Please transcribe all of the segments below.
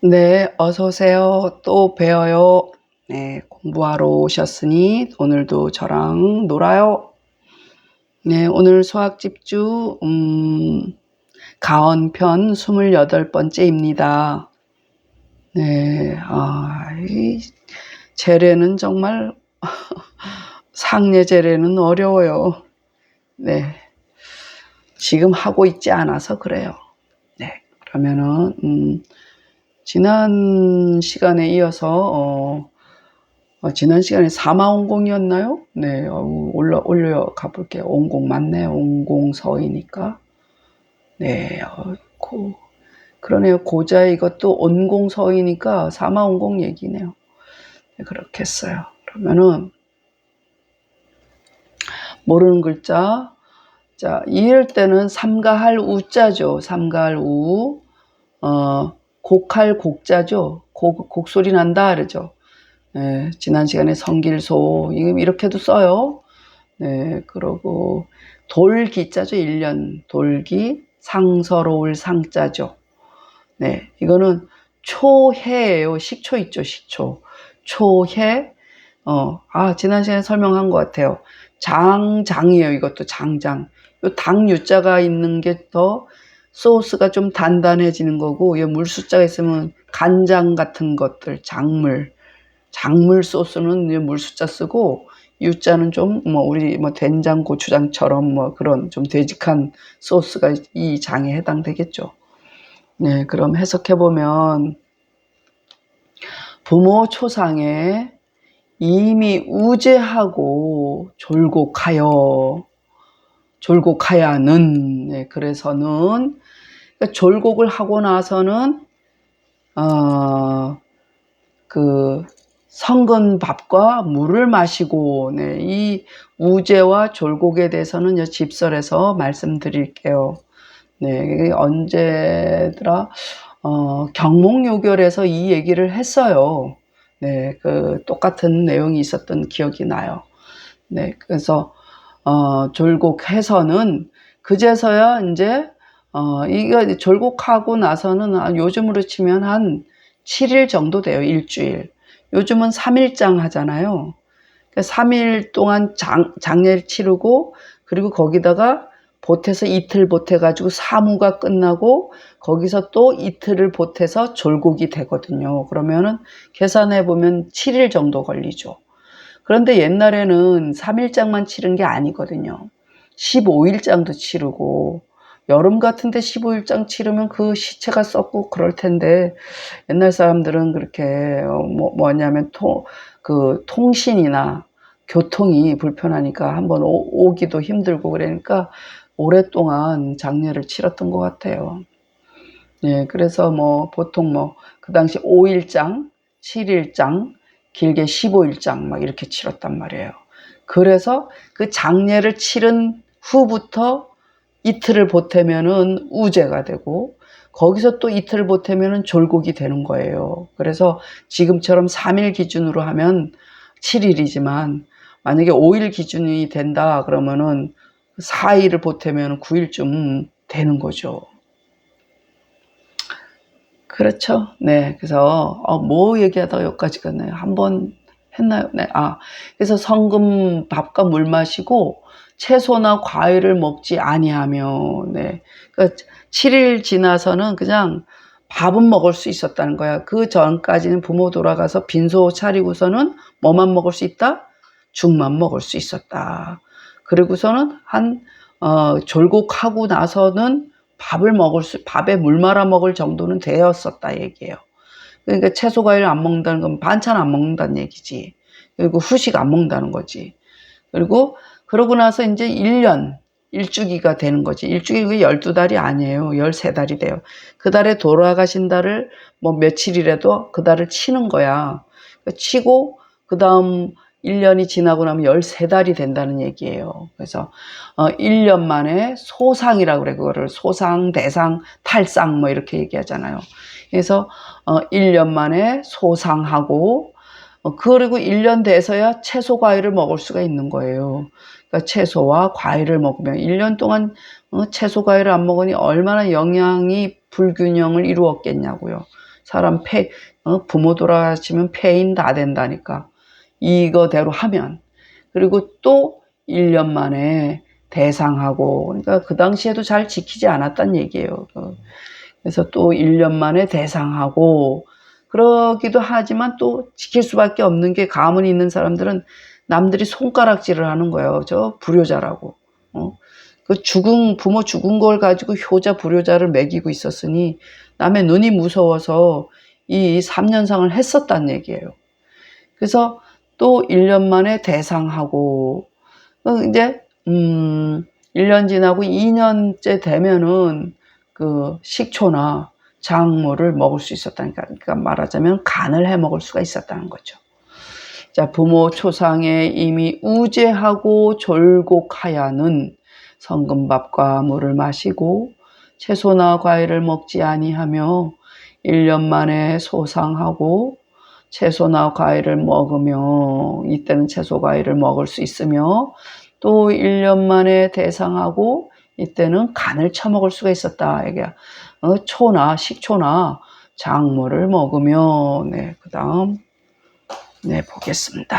네, 어서 오세요. 또 뵈어요. 네, 공부하러 오셨으니 오늘도 저랑 놀아요. 네, 오늘 수학 집주 가언편 28번째입니다. 네, 이 재래는 정말 상례 재래는 어려워요. 네, 지금 하고 있지 않아서 그래요. 네, 그러면은 지난 시간에 이어서 지난 시간에 사마온공이었나요? 네, 올려가 볼게요. 온공 맞네. 온공서이니까. 네, 그러네요. 고자 이것도 온공서이니까 사마온공 얘기네요. 네, 그렇게 했어요. 그러면은, 모르는 글자. 자, 이럴 때는 삼가할 우자죠. 삼가할 우. 곡할 곡자죠. 곡소리 난다, 그러죠. 네, 지난 시간에 성길소, 이렇게도 써요. 네, 그러고 돌기자죠. 1년 돌기, 상서로울 상자죠. 네, 이거는 초해예요. 식초 있죠, 식초. 초해. 지난 시간에 설명한 것 같아요. 장이에요. 이것도 장장. 요 당 유자가 있는 게 더 소스가 좀 단단해지는 거고, 이 물 숫자가 있으면 간장 같은 것들, 작물 소스는 물 숫자 쓰고, 유자는 좀 우리 된장, 고추장처럼 그런 좀 되직한 소스가 이 장에 해당되겠죠. 네, 그럼 해석해 보면 부모 초상에 이미 우제하고 졸곡하야는, 네, 그래서는 그러니까 졸곡을 하고 나서는 그 성근 밥과 물을 마시고, 네, 이 우제와 졸곡에 대해서는 집설에서 말씀드릴게요. 네, 이게 언제더라? 경몽요결에서 이 얘기를 했어요. 네, 똑같은 내용이 있었던 기억이 나요. 네, 그래서 졸곡해서는 그제서야 이제 이거 졸곡하고 나서는 요즘으로 치면 한 7일 정도 돼요. 일주일. 요즘은 3일장 하잖아요. 그러니까 3일 동안 장례를 치르고, 그리고 거기다가 보태서 이틀 보태가지고 사무가 끝나고 거기서 또 이틀을 보태서 졸곡이 되거든요. 그러면은 계산해보면 7일 정도 걸리죠. 그런데 옛날에는 3일장만 치른 게 아니거든요. 15일장도 치르고, 여름 같은데 15일장 치르면 그 시체가 썩고 그럴 텐데, 옛날 사람들은 그렇게 뭐냐면 통신이나 교통이 불편하니까 한번 오기도 힘들고 그러니까 오랫동안 장례를 치렀던 것 같아요. 네, 그래서 보통 그 당시 5일장, 7일장, 길게 15일장 막 이렇게 치렀단 말이에요. 그래서 그 장례를 치른 후부터 이틀을 보태면은 우제가 되고, 거기서 또 이틀을 보태면은 졸곡이 되는 거예요. 그래서 지금처럼 3일 기준으로 하면 7일이지만, 만약에 5일 기준이 된다 그러면은 4일을 보태면 9일쯤 되는 거죠. 그렇죠. 네. 그래서 뭐 얘기하다가 여기까지 갔나요? 한 번 했나요? 네. 그래서 성금 밥과 물 마시고 채소나 과일을 먹지 아니하며, 네. 그러니까 7일 지나서는 그냥 밥은 먹을 수 있었다는 거야. 그 전까지는 부모 돌아가서 빈소 차리고서는 뭐만 먹을 수 있다? 죽만 먹을 수 있었다. 그리고서는 졸곡하고 나서는 밥에 물 말아 먹을 정도는 되었었다 얘기예요. 그러니까 채소 과일 안 먹는다는 건 반찬 안 먹는다는 얘기지. 그리고 후식 안 먹는다는 거지. 그리고 그러고 나서 이제 1년 일주기가 되는 거지. 일주기가 12달이 아니에요. 13달이 돼요. 그 달에 돌아가신 달을 며칠이라도 그 달을 치는 거야. 치고 그다음 1년이 지나고 나면 13달이 된다는 얘기예요. 그래서 1년 만에 소상이라고 그래. 그거를 소상, 대상, 탈상 이렇게 얘기하잖아요. 그래서 1년 만에 소상하고, 그리고 1년 돼서야 채소 과일을 먹을 수가 있는 거예요. 그러니까 채소와 과일을 먹으면 1년 동안 채소 과일을 안 먹으니 얼마나 영양이 불균형을 이루었겠냐고요. 사람 부모 돌아가시면 폐인 다 된다니까. 이거대로 하면. 그리고 또 1년 만에 대상하고, 그러니까 그 당시에도 잘 지키지 않았단 얘기예요. 그래서 또 1년 만에 대상하고, 그러기도 하지만 또 지킬 수밖에 없는 게 가문이 있는 사람들은 남들이 손가락질을 하는 거예요. 저 불효자라고. 그 부모 죽은 걸 가지고 효자, 불효자를 매기고 있었으니 남의 눈이 무서워서 이 3년상을 했었단 얘기예요. 그래서 또 1년 만에 대상하고, 이제, 1년 지나고 2년째 되면은 그 식초나 작물을 먹을 수 있었다니까. 그러니까 말하자면 간을 해 먹을 수가 있었다는 거죠. 자, 부모 초상에 이미 우제하고 졸곡하야는 성금밥과 물을 마시고 채소나 과일을 먹지 아니하며 1년 만에 소상하고 채소나 과일을 먹으며, 이때는 채소 과일을 먹을 수 있으며, 또 1년 만에 대상하고 이때는 간을 쳐먹을 수가 있었다. 이게 초나 식초나 작물을 먹으며. 네, 그다음 보겠습니다.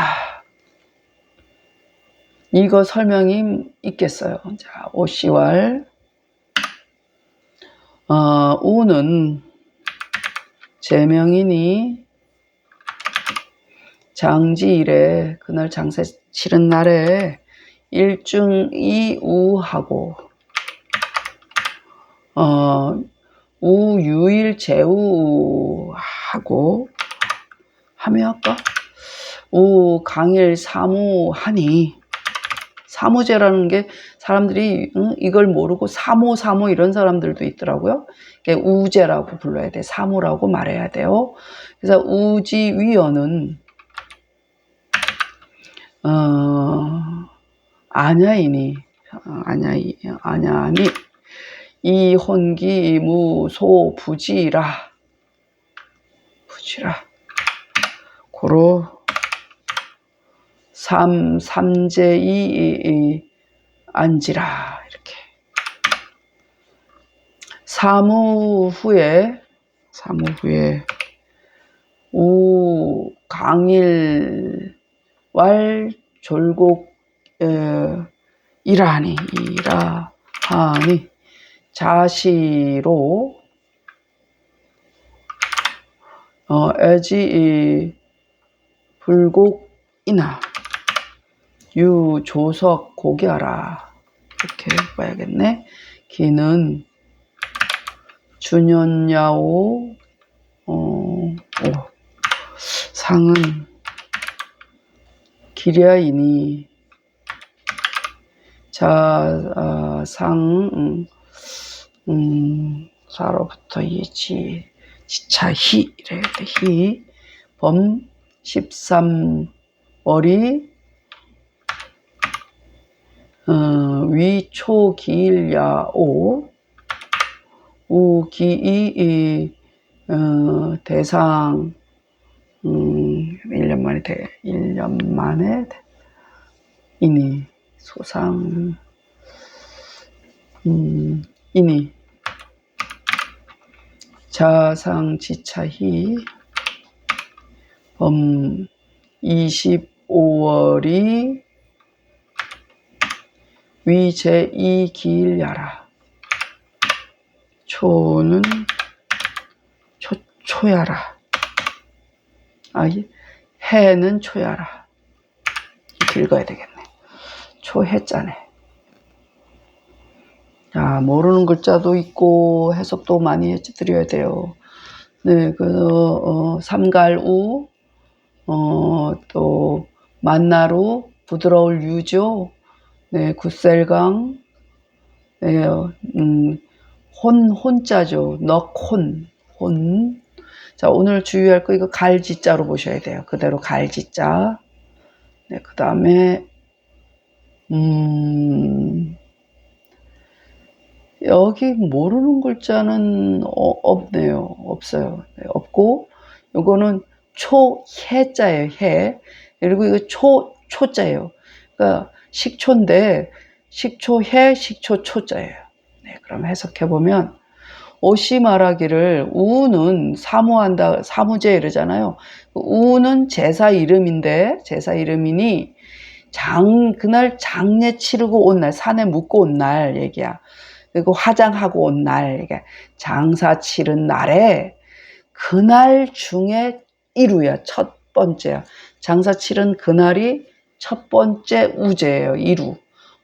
이거 설명이 있겠어요. 자, 오시왈. 우는 제명이니 장지일에, 그날 장사 치른 날에 일중이우하고 우유일 제우하고 하며 할까? 우강일 사무하니, 사무제라는 게 사람들이 이걸 모르고 사모 이런 사람들도 있더라고요. 우제라고 불러야 돼. 사무라고 말해야 돼요. 그래서 우지위원은 아냐이니 이혼기 무소 부지라 고로 삼제이 안지라. 이렇게 사무 후에 우 강일 왈 졸곡 이라하니 자시로 애지 불곡이나 유조석 고기하라. 이렇게 봐야겠네. 기는 주년야오 상은 기랴이니 사로부터 예지 지차히 이래야 돼. 범 13월이 위초기일야오 우기이 대상 1년 만에 이니 소상 이니 자상지차히 범 25월이 위제2기일야라. 초는 초야라. 해는 초야라. 읽어야 되겠네. 초해자네. 자, 모르는 글자도 있고 해석도 많이 해드려야 돼요. 네, 삼갈우, 또 만나루, 부드러울 유조, 네, 굿셀강, 네, 혼자죠. 넉혼. 자, 오늘 주의할 거 이거 갈지자로 보셔야 돼요. 그대로 갈지자. 네, 그 다음에 여기 모르는 글자는 없네요. 없어요. 네, 없고 요거는 초해자예요. 해. 그리고 이거 초자예요. 그러니까 식초인데 식초해, 식초초자예요. 네, 그럼 해석해 보면 오씨 말하기를 우는 사모한다, 사무제 이러잖아요. 우는 제사 이름인데, 제사 이름이니 그날 장례 치르고 온 날, 산에 묵고 온 날 얘기야. 그리고 화장하고 온 날, 이게 장사 치른 날에 그날 중에 일우야. 첫 번째야. 장사 치른 그날이 첫 번째 우제예요. 일우.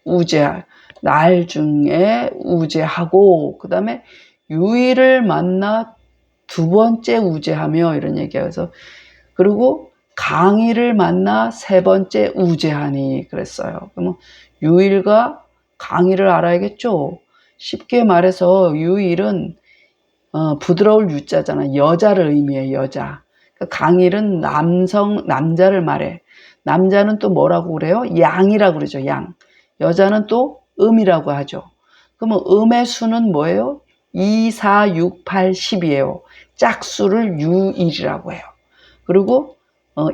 우제. 날 중에 우제하고, 그 다음에 유일을 만나 두 번째 우제하며, 이런 얘기야. 그래서, 그리고 강의를 만나 세 번째 우제하니, 그랬어요. 그러면 유일과 강의를 알아야겠죠? 쉽게 말해서 유일은 부드러울 유자잖아. 여자를 의미해, 여자. 그러니까 강일은 남자를 말해. 남자는 또 뭐라고 그래요? 양이라고 그러죠, 양. 여자는 또 음이라고 하죠. 그러면 음의 수는 뭐예요? 2, 4, 6, 8, 10이에요. 짝수를 유일이라고 해요. 그리고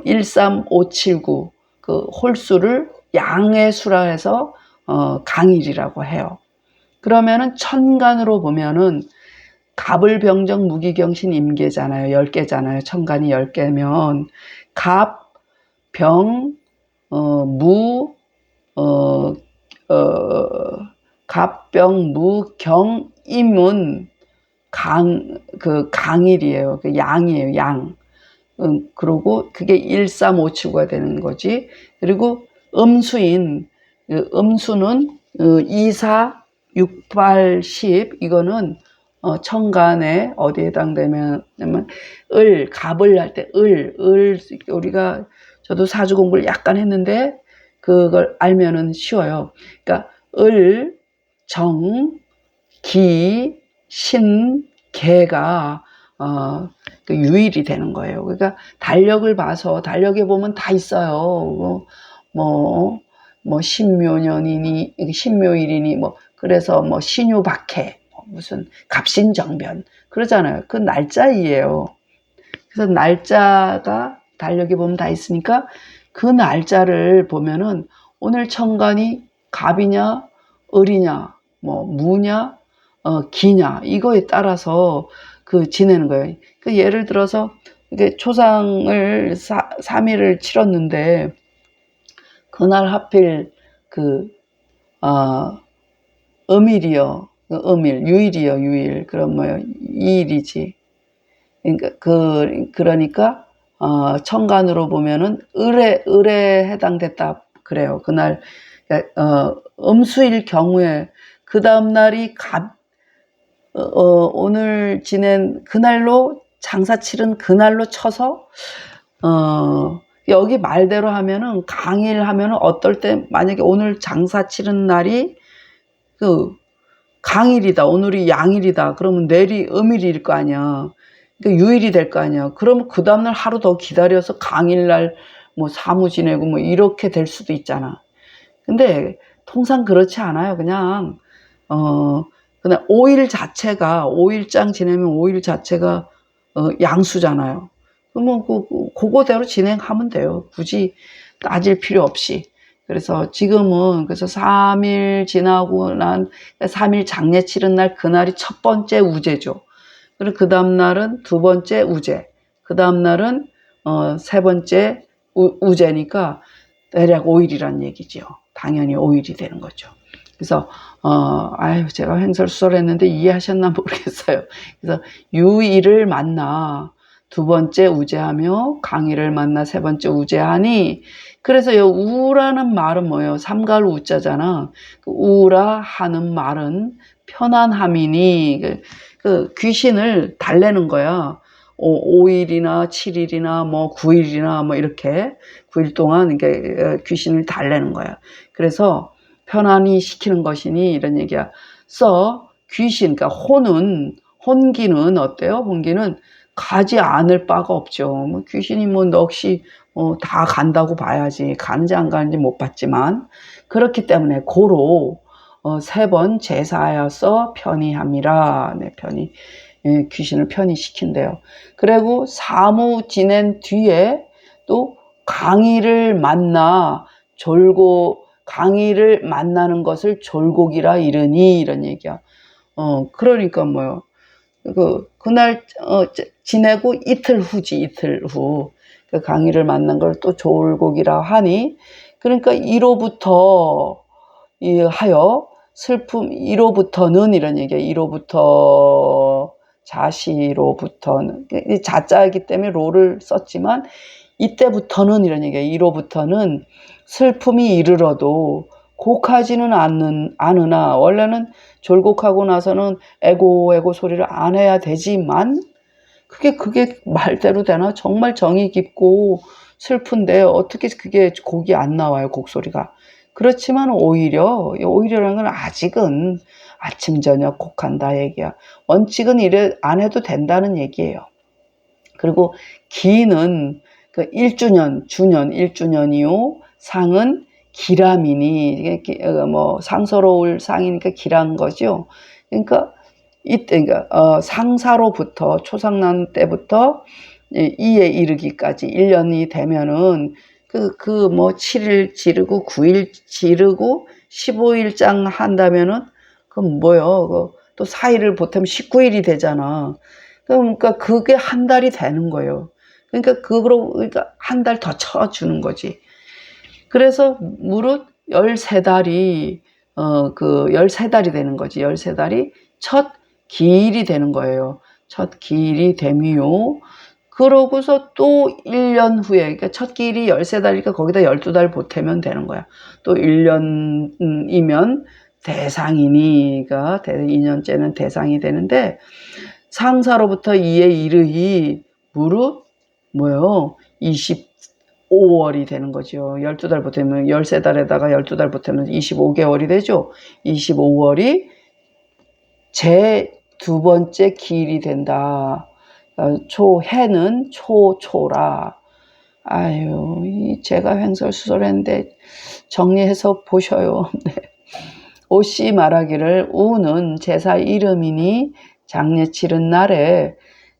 1, 3, 5, 7, 9, 그 홀수를 양의 수라 해서 강일이라고 해요. 그러면은 천간으로 보면은 갑을병정 무기경신 임계잖아요. 10개잖아요. 천간이 10개면 갑, 병, 무, 갑병, 무, 경, 임은 강일이에요. 그 양이에요. 양. 그리고 그게 1, 3, 5, 7, 9가 되는 거지. 그리고 음수인, 음수는 2, 4, 6, 8, 10 이거는 천간에 어디에 해당되면 갑을 할 때 우리가 저도 사주 공부를 약간 했는데 그걸 알면은 쉬워요. 그러니까 정, 기, 신, 개가 그 유일이 되는 거예요. 그러니까 달력을 봐서 달력에 보면 다 있어요. 신묘년이니 신묘일이니 그래서 신유박해 무슨 갑신정변 그러잖아요. 그 날짜이에요. 그래서 날짜가 달력에 보면 다 있으니까 그 날짜를 보면은 오늘 천간이 갑이냐 을이냐 무냐 기냐 이거에 따라서 지내는 거예요. 예를 들어서 이게 초상을 3일을 치렀는데 그날 하필 음일이요. 유일이요, 유일. 그럼 2일이지. 그러니까, 천간으로 보면은 을에 해당됐다. 그래요. 그날, 음수일 경우에, 그 다음날이 오늘 지낸 그날로, 장사 치른 그날로 쳐서, 여기 말대로 하면은, 강일 하면은 어떨 때, 만약에 오늘 장사 치른 날이, 강일이다. 오늘이 양일이다. 그러면 내일이 음일일 거 아니야. 그러니까 유일이 될 거 아니야. 그러면 그 다음날 하루 더 기다려서 강일날 사무 지내고 이렇게 될 수도 있잖아. 근데 통상 그렇지 않아요. 그냥 5일 지내면 5일 자체가 양수잖아요. 그러면 그거대로 진행하면 돼요. 굳이 따질 필요 없이. 그래서 지금은 그래서 3일 지나고 3일 장례 치른 날 그날이 첫 번째 우제죠. 그리고 그 다음 날은 두 번째 우제. 그 다음 날은 세 번째 우제니까 대략 5일이란 얘기죠. 당연히 5일이 되는 거죠. 그래서 제가 횡설수설했는데 이해하셨나 모르겠어요. 그래서 유일을 만나 두 번째 우제하며 강일을 만나 세 번째 우제하니 그래서 이 우라는 말은 뭐예요? 삼가을 우자잖아. 우라 하는 말은 편안함이니 그 귀신을 달래는 거야. 5일이나 7일이나 9일이나 이렇게 9일 동안 이게 귀신을 달래는 거야. 그래서 편안히 시키는 것이니 이런 얘기야. 귀신, 그러니까 혼기는 어때요? 혼기는 가지 않을 바가 없죠. 귀신이 넋이 다 간다고 봐야지. 가는지 안 가는지 못 봤지만 그렇기 때문에 고로 3번 제사하여서 편히함이라. 네, 귀신을 편히 시킨대요. 그리고 사무 지낸 뒤에 또 강의를 만나 강의를 만나는 것을 졸곡이라 이르니 이런 얘기야. 그러니까 뭐요? 그날 지내고 이틀 후지, 이틀 후. 그 강희를 만난 걸 또 졸곡이라 하니, 그러니까 1호부터 하여 슬픔 1호부터는 이런 얘기야. 1호부터 자시로부터는 자자이기 때문에 로를 썼지만 이때부터는 이런 얘기야. 1호부터는 슬픔이 이르러도 곡하지는 않으나 원래는 졸곡하고 나서는 에고 소리를 안 해야 되지만 그게 말대로 되나? 정말 정이 깊고 슬픈데 어떻게 그게 곡이 안 나와요, 곡소리가. 그렇지만 오히려라는 건 아직은 아침 저녁 곡한다 얘기야. 원칙은 이래 안 해도 된다는 얘기예요. 그리고 기는 그 1주년이요. 상은 기람이니, 이게 뭐 상서로울 상이니까 기란 거죠. 그러니까 상사로부터 초상난 때부터 이에 이르기까지 1년이 되면은 뭐 7일 지르고 9일 지르고 15일장 한다면은 그건 뭐요? 또 4일을 보태면 19일이 되잖아. 그러니까 그게 한 달이 되는 거예요. 그러니까 한 달 더 쳐주는 거지. 그래서 무릇 13달이 13달이 되는 거지. 13달이 첫 기일이 되는 거예요. 첫 기일이 됨이요. 그러고서 또 1년 후에, 그러니까 첫 기일이 13달이니까 거기다 12달 보태면 되는 거야. 또 1년이면 대상이니가 2년째는 대상이 되는데, 상사로부터 이에 이르히 무릇 뭐요? 25월이 되는 거죠. 12달 보태면 13달에다가 12달 보태면 25개월이 되죠. 25월이 제 두 번째 기일이 된다. 해는 초라. 아유, 제가 횡설수설했는데 정리해서 보셔요. 네. 오씨 말하기를 우는 제사 이름이니 장례 치른 날에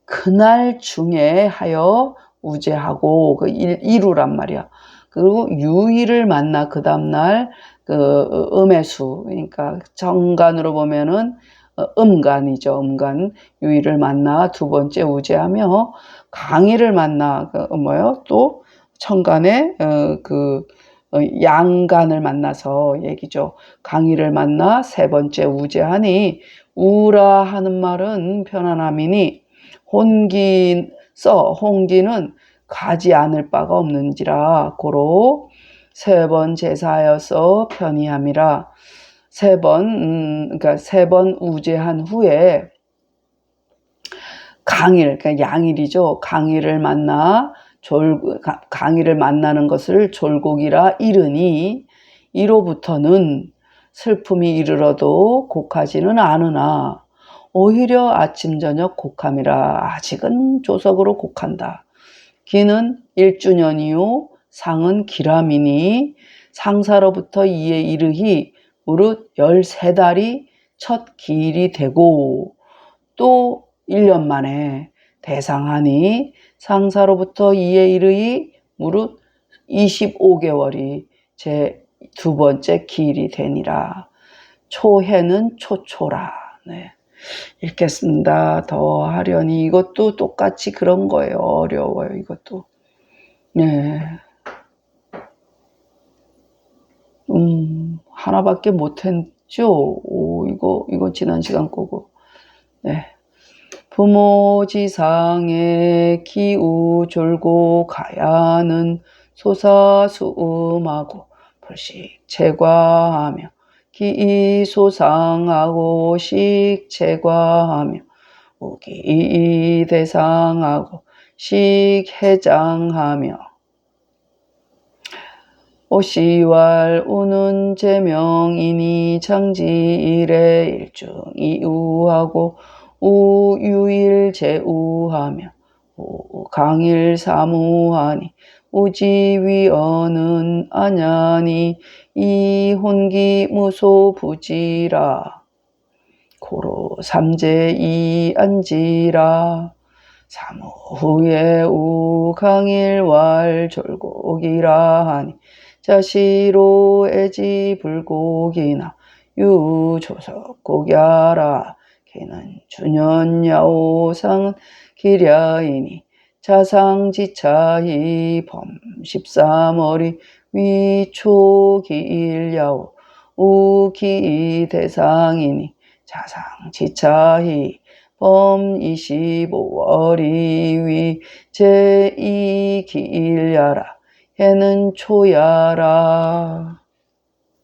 그날 중에 하여 우제하고 그 일우란 말이야. 그리고 유일을 만나 그 다음날 음해수, 그러니까 정간으로 보면은 음간이죠. 음간 유일을 만나 두 번째 우제하며 강희를 만나 또 천간에 양간을 만나서 얘기죠. 강희를 만나 세 번째 우제하니 우라 하는 말은 편안함이니 홍기는 가지 않을 바가 없는지라 고로 세 번 제사하여서 편이함이라. 그러니까 세 번 우제한 후에 강일, 그러니까 양일이죠. 강일을 만나는 것을 졸곡이라 이르니 이로부터는 슬픔이 이르러도 곡하지는 않으나 오히려 아침 저녁 곡함이라. 아직은 조석으로 곡한다. 기는 1주년이요. 상은 기람이니 상사로부터 이에 이르히 무릇 13달이 첫 기일이 되고 또 1년 만에 대상하니 상사로부터 이에 이르히 무릇 25개월이 제 두 번째 기일이 되니라. 초해는 초초라. 네. 읽겠습니다. 더 하려니 이것도 똑같이 그런 거예요. 어려워요. 이것도. 네. 하나밖에 못했죠. 이거 지난 시간 거고. 네. 부모지상에 기우 졸고 가야는 소사수음하고 불식 제과하며 기소상하고 식제과하며 우기대상하고 식해장하며 오시왈 우는 제명이니 장지일에 일중이우하고 우유일 제우하며 강일 사무하니 우지위어는 아냐니 이혼기 무소부지라. 고로 삼재이 안지라. 사무후에 우강일왈 졸곡이라 하니 자시로 애지불곡이나 유조석곡야라. 기는 주년야오상은 기랴이니 자상지차히 범 13월이 위초기일야오 우기대상이니 자상지차히 범 25월이 위 제2기일야라 해는 초야라.